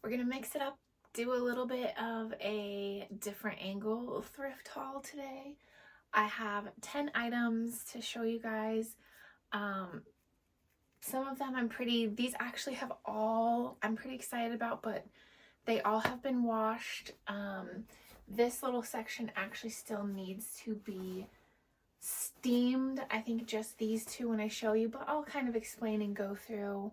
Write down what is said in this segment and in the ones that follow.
We're gonna mix it up, do a little bit of a different angle thrift haul today. I have 10 items to show you guys. Some of them these actually have I'm pretty excited about, but they all have been washed. This little section actually still needs to be steamed. I think just these two when I show you, but I'll kind of explain and go through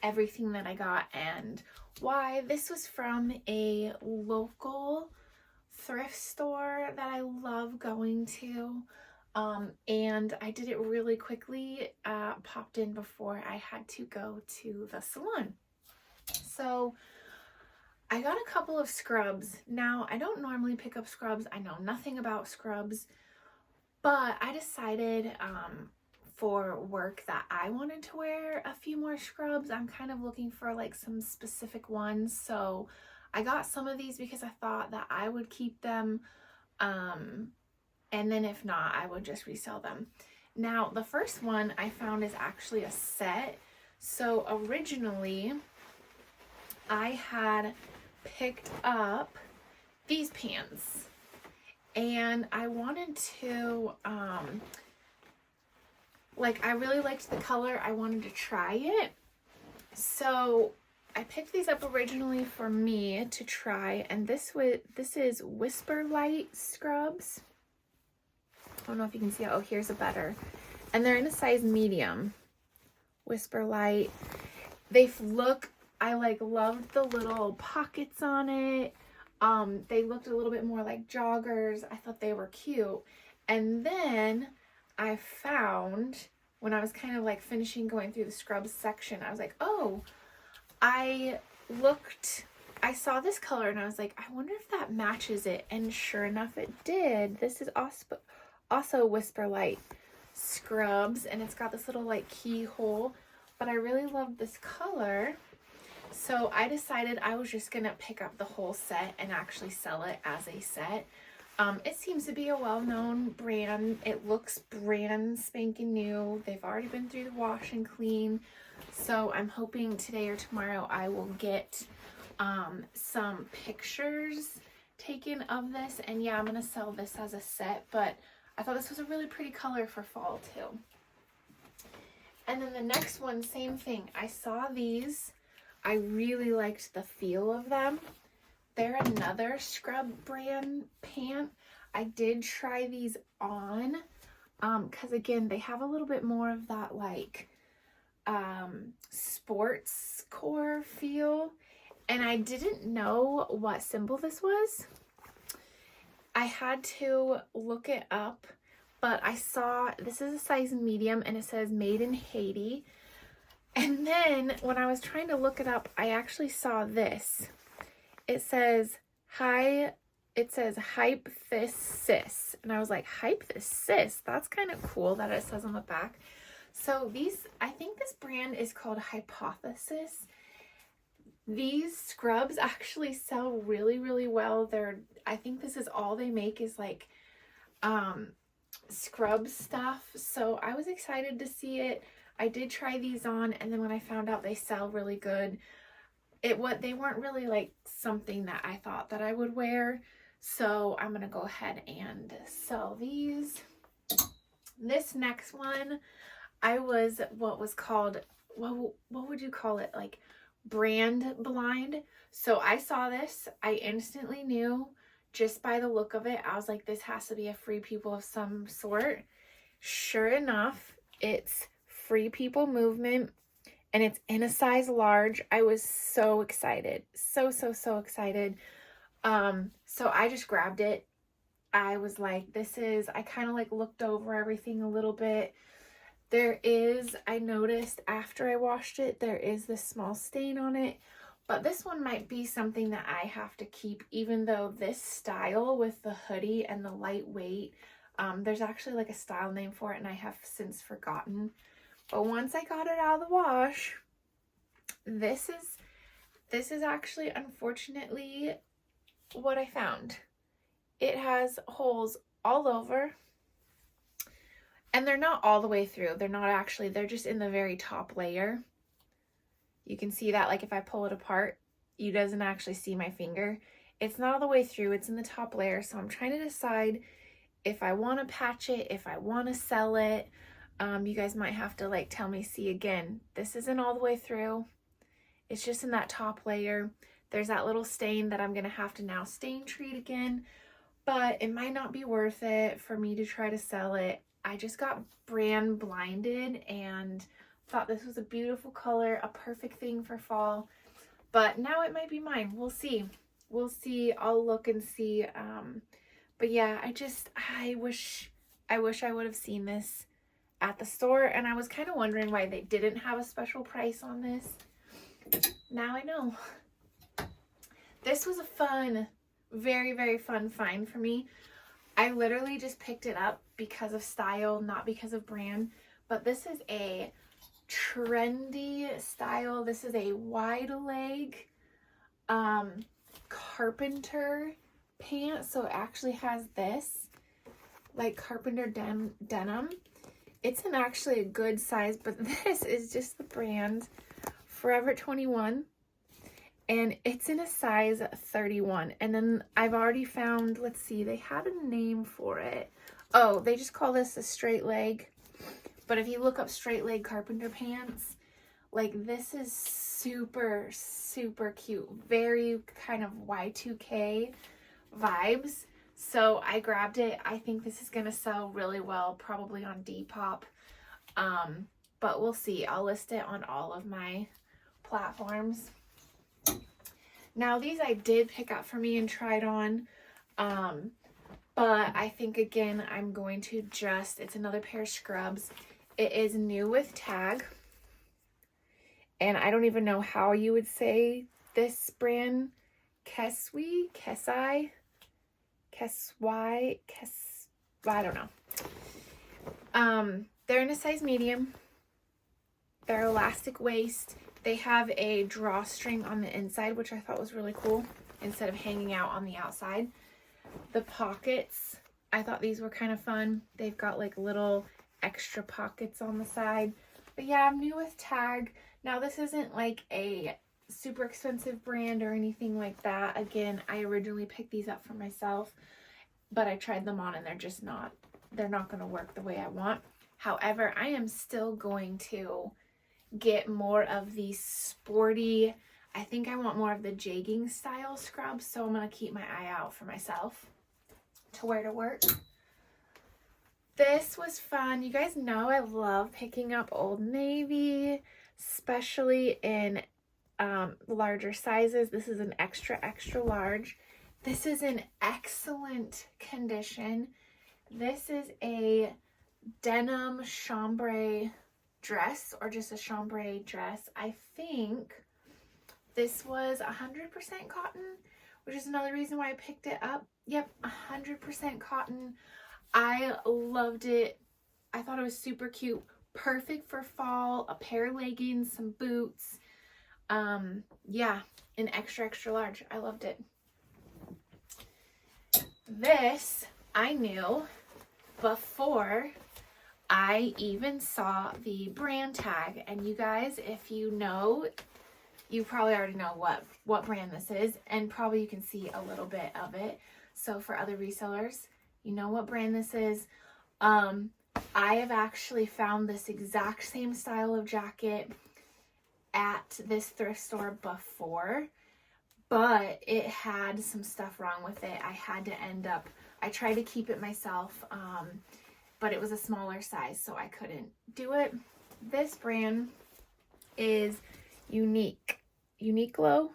everything that I got and why. This was from a local thrift store that I love going to. And I did it really quickly, popped in before I had to go to the salon. So I got a couple of scrubs. Now, I don't normally pick up scrubs. I know nothing about scrubs, but I decided for work that I wanted to wear a few more scrubs. I'm kind of looking for like some specific ones. So I got some of these because I thought that I would keep them. And then if not, I would just resell them. Now, the first one I found is actually a set. So originally, I had picked up these pants. And I wanted to, I really liked the color. I wanted to try it. So I picked these up originally for me to try. And this is Whisper Light scrubs. I don't know if you can see it. Oh, here's a better. And they're in a size medium. Whisper Light. I loved the little pockets on it. They looked a little bit more like joggers. I thought they were cute. And then I found, when I was kind of like finishing going through the scrubs section, I was like, oh, I saw this color and I was like, I wonder if that matches it. And sure enough, it did. This is also Whisper Light scrubs, and it's got this little like keyhole, but I really love this color. So I decided I was just gonna pick up the whole set and actually sell it as a set. It seems to be a well-known brand. It looks brand spanking new. They've already been through the wash and clean. So I'm hoping today or tomorrow I will get some pictures taken of this. And yeah, I'm gonna sell this as a set, but I thought this was a really pretty color for fall too. And then the next one, same thing. I saw these. I really liked the feel of them. They're another scrub brand pant. I did try these on because again, they have a little bit more of that like sports core feel. And I didn't know what symbol this was. I had to look it up, but I saw this is a size medium and it says made in Haiti. And then when I was trying to look it up, I actually saw this. It says hype this sis. And I was like, hype this sis? That's kind of cool that it says on the back. So I think this brand is called Hypothesis. These scrubs actually sell really, really well. I think this is all they make is like scrub stuff. So I was excited to see it. I did try these on, and then when I found out they sell really good, they weren't really like something that I thought that I would wear. So I'm gonna go ahead and sell these. This next one, I was what would you call it? Like brand blind. So I saw this, I instantly knew just by the look of it. I was like, this has to be a Free People of some sort. Sure enough, it's Free People movement, and it's in a size large. I was so excited, so excited. So I just grabbed it. I was like, I kind of like looked over everything a little bit. I noticed after I washed it, there is this small stain on it, but this one might be something that I have to keep, even though this style with the hoodie and the lightweight, there's actually like a style name for it and I have since forgotten. But once I got it out of the wash, this is actually unfortunately what I found. It has holes all over, and they're not all the way through. They're just in the very top layer. You can see that, like if I pull it apart, you doesn't actually see my finger. It's not all the way through, it's in the top layer, so I'm trying to decide if I want to patch it, if I want to sell it. You guys might have to like tell me, see again, this isn't all the way through. It's just in that top layer. There's that little stain that I'm going to have to now stain treat again, but it might not be worth it for me to try to sell it. I just got brand blinded and thought this was a beautiful color, a perfect thing for fall, but now it might be mine. We'll see. We'll see. I'll look and see. But yeah, I wish I would have seen this at the store, and I was kind of wondering why they didn't have a special price on this. Now I know. This was a fun, very, very fun find for me. I literally just picked it up because of style, not because of brand, but this is a trendy style. This is a wide leg carpenter pant, so it actually has this like carpenter denim. It's actually a good size, but this is just the brand Forever 21, and it's in a size 31. And then I've already found, let's see, they had a name for it. Oh, they just call this a straight leg. But if you look up straight leg carpenter pants, like this is super, super cute. Very kind of Y2K vibes. So I grabbed it. I think this is going to sell really well, probably on Depop. But we'll see. I'll list it on all of my platforms. Now these I did pick up for me and tried on. But I think again, I'm going to it's another pair of scrubs. It is new with tag. And I don't even know how you would say this brand. Keswi, I don't know. They're in a size medium. They're elastic waist. They have a drawstring on the inside, which I thought was really cool, instead of hanging out on the outside. The pockets, I thought these were kind of fun. They've got like little extra pockets on the side. But yeah, I'm new with tag. Now this isn't like a super expensive brand or anything like that. Again, I originally picked these up for myself, but I tried them on and they're not going to work the way I want. However, I am still going to get more of these sporty, I think I want more of the jegging style scrubs, so I'm going to keep my eye out for myself to wear to work. This was fun. You guys know I love picking up Old Navy, especially in larger sizes. This is an extra, extra large. This is in excellent condition. This is a denim chambray dress, or just a chambray dress. I think this was 100% cotton, which is another reason why I picked it up. Yep, 100% cotton. I loved it. I thought it was super cute. Perfect for fall. A pair of leggings, some boots. Yeah, an extra, extra large. I loved it. This I knew before I even saw the brand tag. And you guys, if you know, you probably already know what brand this is, and probably you can see a little bit of it. So for other resellers, you know what brand this is. I have actually found this exact same style of jacket at this thrift store before, but it had some stuff wrong with it. I tried to keep it myself, but it was a smaller size, so I couldn't do it. This brand is Uniqlo.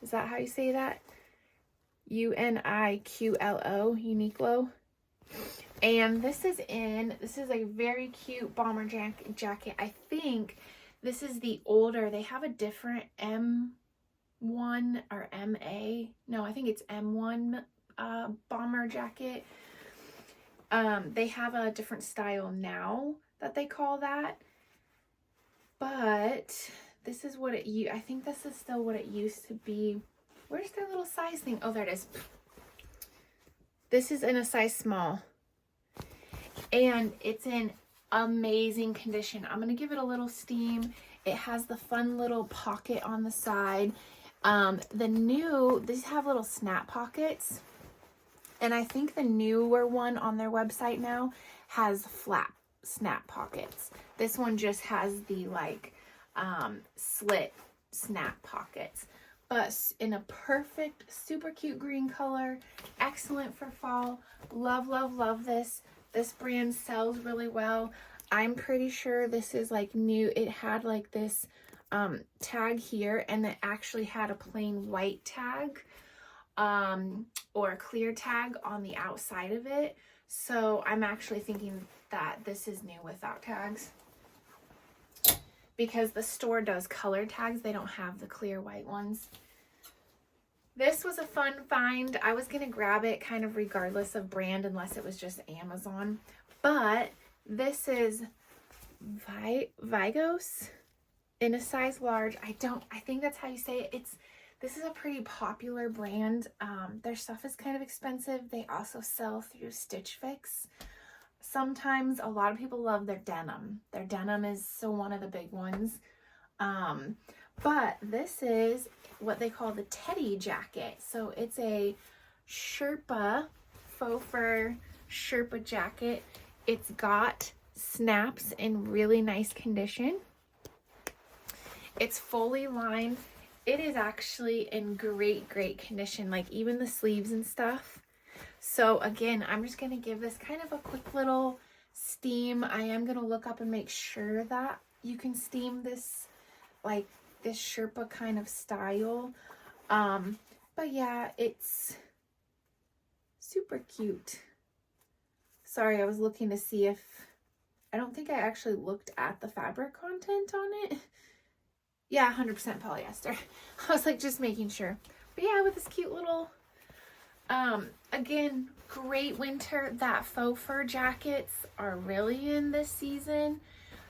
Is that how you say that? Uniqlo, Uniqlo. And this is a very cute bomber jacket. I think this is the older. They have a different M1 or MA. No, I think it's M1 bomber jacket. They have a different style now that they call that. But this is what I think this is still what it used to be. Where's their little size thing? Oh, there it is. This is in a size small. And it's in amazing condition. I'm going to give it a little steam. It has the fun little pocket on the side. These have little snap pockets. And I think the newer one on their website now has flat snap pockets. This one just has the like slit snap pockets. But in a perfect, super cute green color. Excellent for fall. Love, love, love this. This brand sells really well. I'm pretty sure this is like new. It had like this tag here, and it actually had a plain white tag or a clear tag on the outside of it. So I'm actually thinking that this is new without tags, because the store does color tags. They don't have the clear white ones. This was a fun find. I was going to grab it kind of regardless of brand unless it was just Amazon. But this is Vigos in a size large. I think that's how you say it. This is a pretty popular brand. Their stuff is kind of expensive. They also sell through Stitch Fix. Sometimes a lot of people love their denim. Their denim is one of the big ones. But this is what they call the teddy jacket. So it's a Sherpa, faux fur Sherpa jacket. It's got snaps in really nice condition. It's fully lined. It is actually in great, great condition, like even the sleeves and stuff. So again, I'm just going to give this kind of a quick little steam. I am going to look up and make sure that you can steam this, like this Sherpa kind of style. But yeah, it's super cute. Sorry, I was looking to see if, I don't think I actually looked at the fabric content on it. Yeah, 100% polyester. I was like just making sure. But yeah, with this cute little, again, great winter. That faux fur jackets are really in this season.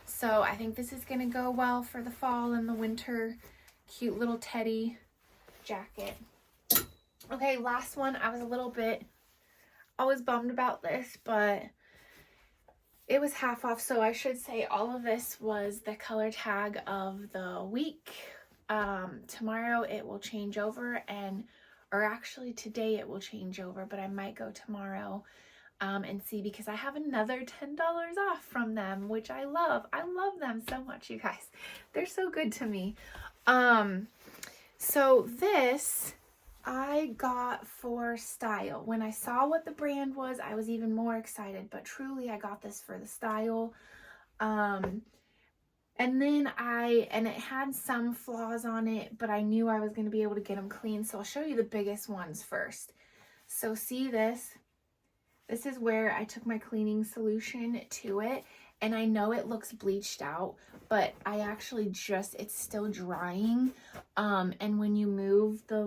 So I think this is going to go well for the fall and the winter. Cute little teddy jacket. Okay, last one. I was always bummed about this, but it was half off. So I should say all of this was the color tag of the week. Tomorrow it will change over, or actually today it will change over, but I might go tomorrow and see, because I have another $10 off from them, which I love. I love them so much, you guys. They're so good to me. So this I got for style. When I saw what the brand was, I was even more excited, but truly I got this for the style. And then it had some flaws on it, but I knew I was going to be able to get them clean. So I'll show you the biggest ones first. So see this? This is where I took my cleaning solution to it. And I know it looks bleached out, but I actually it's still drying. And when you move the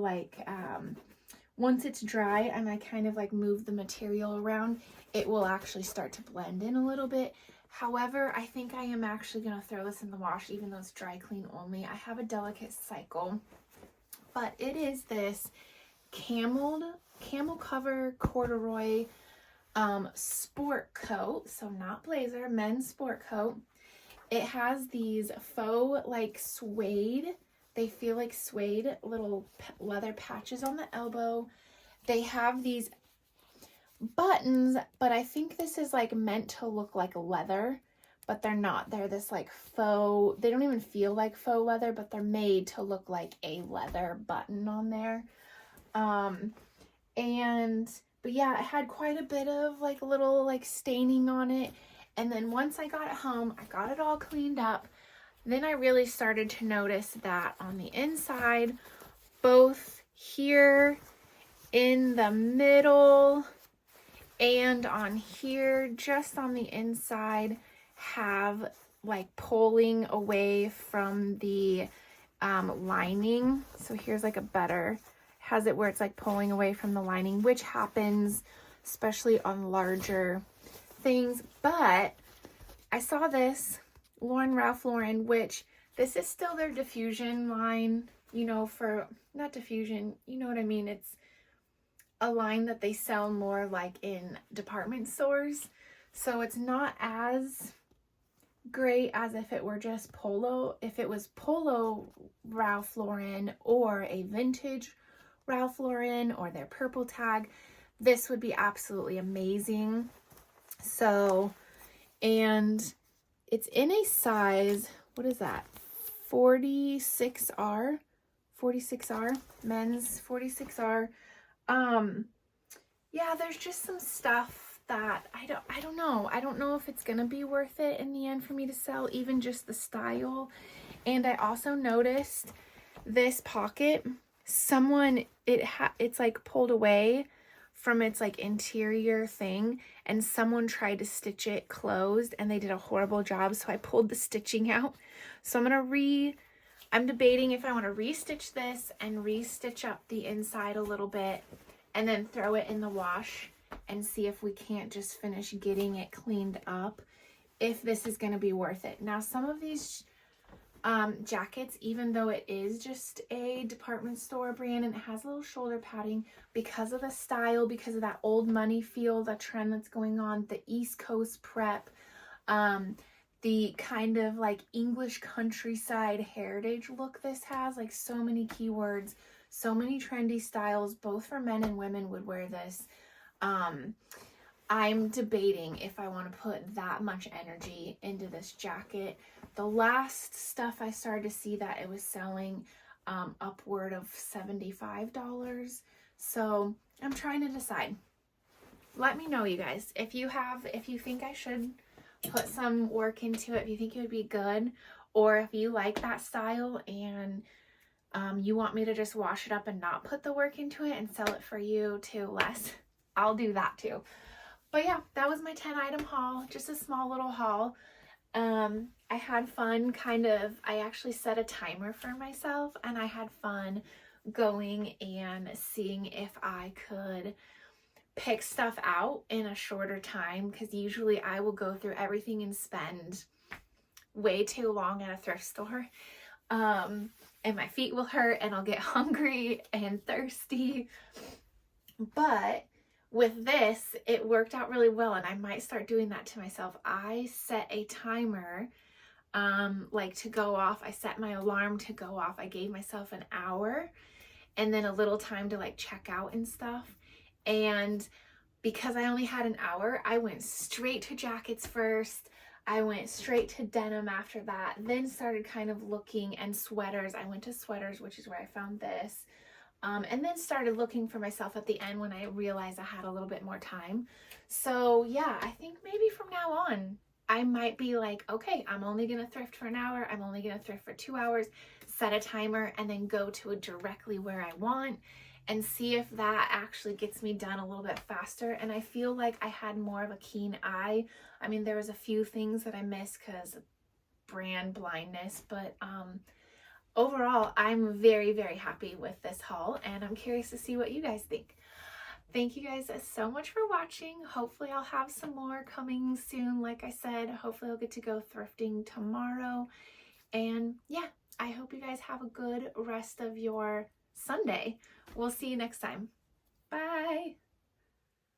once it's dry and I kind of like move the material around, it will actually start to blend in a little bit. However, I think I am actually going to throw this in the wash, even though it's dry clean only. I have a delicate cycle, but it is this camel cover corduroy sport coat. So not blazer, men's sport coat. It has these faux like suede. They feel like suede little leather patches on the elbow. They have these buttons, but I think this is like meant to look like leather, but they're not. They're this like faux, they don't even feel like faux leather, but they're made to look like a leather button on there. But yeah, it had quite a bit of like little like staining on it. And then once I got it home, I got it all cleaned up. Then I really started to notice that on the inside, both here in the middle and on here, just on the inside, have like pulling away from the lining. So here's like a better, has it where it's like pulling away from the lining, which happens especially on larger things. But I saw this Ralph Lauren, which this is still their diffusion line, you know, for not diffusion, you know what I mean? It's a line that they sell more like in department stores. So it's not as great as if it were just polo. If it was polo Ralph Lauren or a vintage Ralph Lauren or their purple tag, this would be absolutely amazing. So, and it's in a size, what is that? 46R, men's 46R. Yeah, there's just some stuff that I don't know. I don't know if it's going to be worth it in the end for me to sell, even just the style. And I also noticed this pocket, it's like pulled away from its like interior thing, and someone tried to stitch it closed and they did a horrible job, so I pulled the stitching out. So I'm debating if I want to restitch this and restitch up the inside a little bit and then throw it in the wash and see if we can't just finish getting it cleaned up, if this is going to be worth it. Now, some of these jackets, even though it is just a department store brand and it has a little shoulder padding, because of the style, because of that old money feel, the trend that's going on, the East Coast prep, the kind of like English countryside heritage look this has, like so many keywords, so many trendy styles, both for men and women would wear this. I'm debating if I want to put that much energy into this jacket. The last stuff I started to see that it was selling upward of $75. So I'm trying to decide. Let me know, you guys, if you think I should put some work into it, if you think it would be good, or if you like that style and you want me to just wash it up and not put the work into it and sell it for you to less, I'll do that too. But yeah, that was my 10 item haul, just a small little haul. I had fun I actually set a timer for myself, and I had fun going and seeing if I could pick stuff out in a shorter time, because usually I will go through everything and spend way too long at a thrift store. And my feet will hurt and I'll get hungry and thirsty. But with this, it worked out really well, and I might start doing that to myself. I set a timer like to go off. I set my alarm to go off. I gave myself an hour and then a little time to like check out and stuff. And because I only had an hour, I went straight to jackets first. I went straight to denim after that, then started kind of looking, and sweaters. I went to sweaters, which is where I found this. And then started looking for myself at the end when I realized I had a little bit more time. So yeah, I think maybe from now on, I might be like, okay, I'm only going to thrift for an hour. I'm only going to thrift for 2 hours, set a timer, and then go to it directly where I want and see if that actually gets me done a little bit faster. And I feel like I had more of a keen eye. I mean, there was a few things that I missed because of brand blindness, but overall, I'm very, very happy with this haul, and I'm curious to see what you guys think. Thank you guys so much for watching. Hopefully I'll have some more coming soon. Like I said, hopefully I'll get to go thrifting tomorrow. And yeah, I hope you guys have a good rest of your Sunday. We'll see you next time. Bye.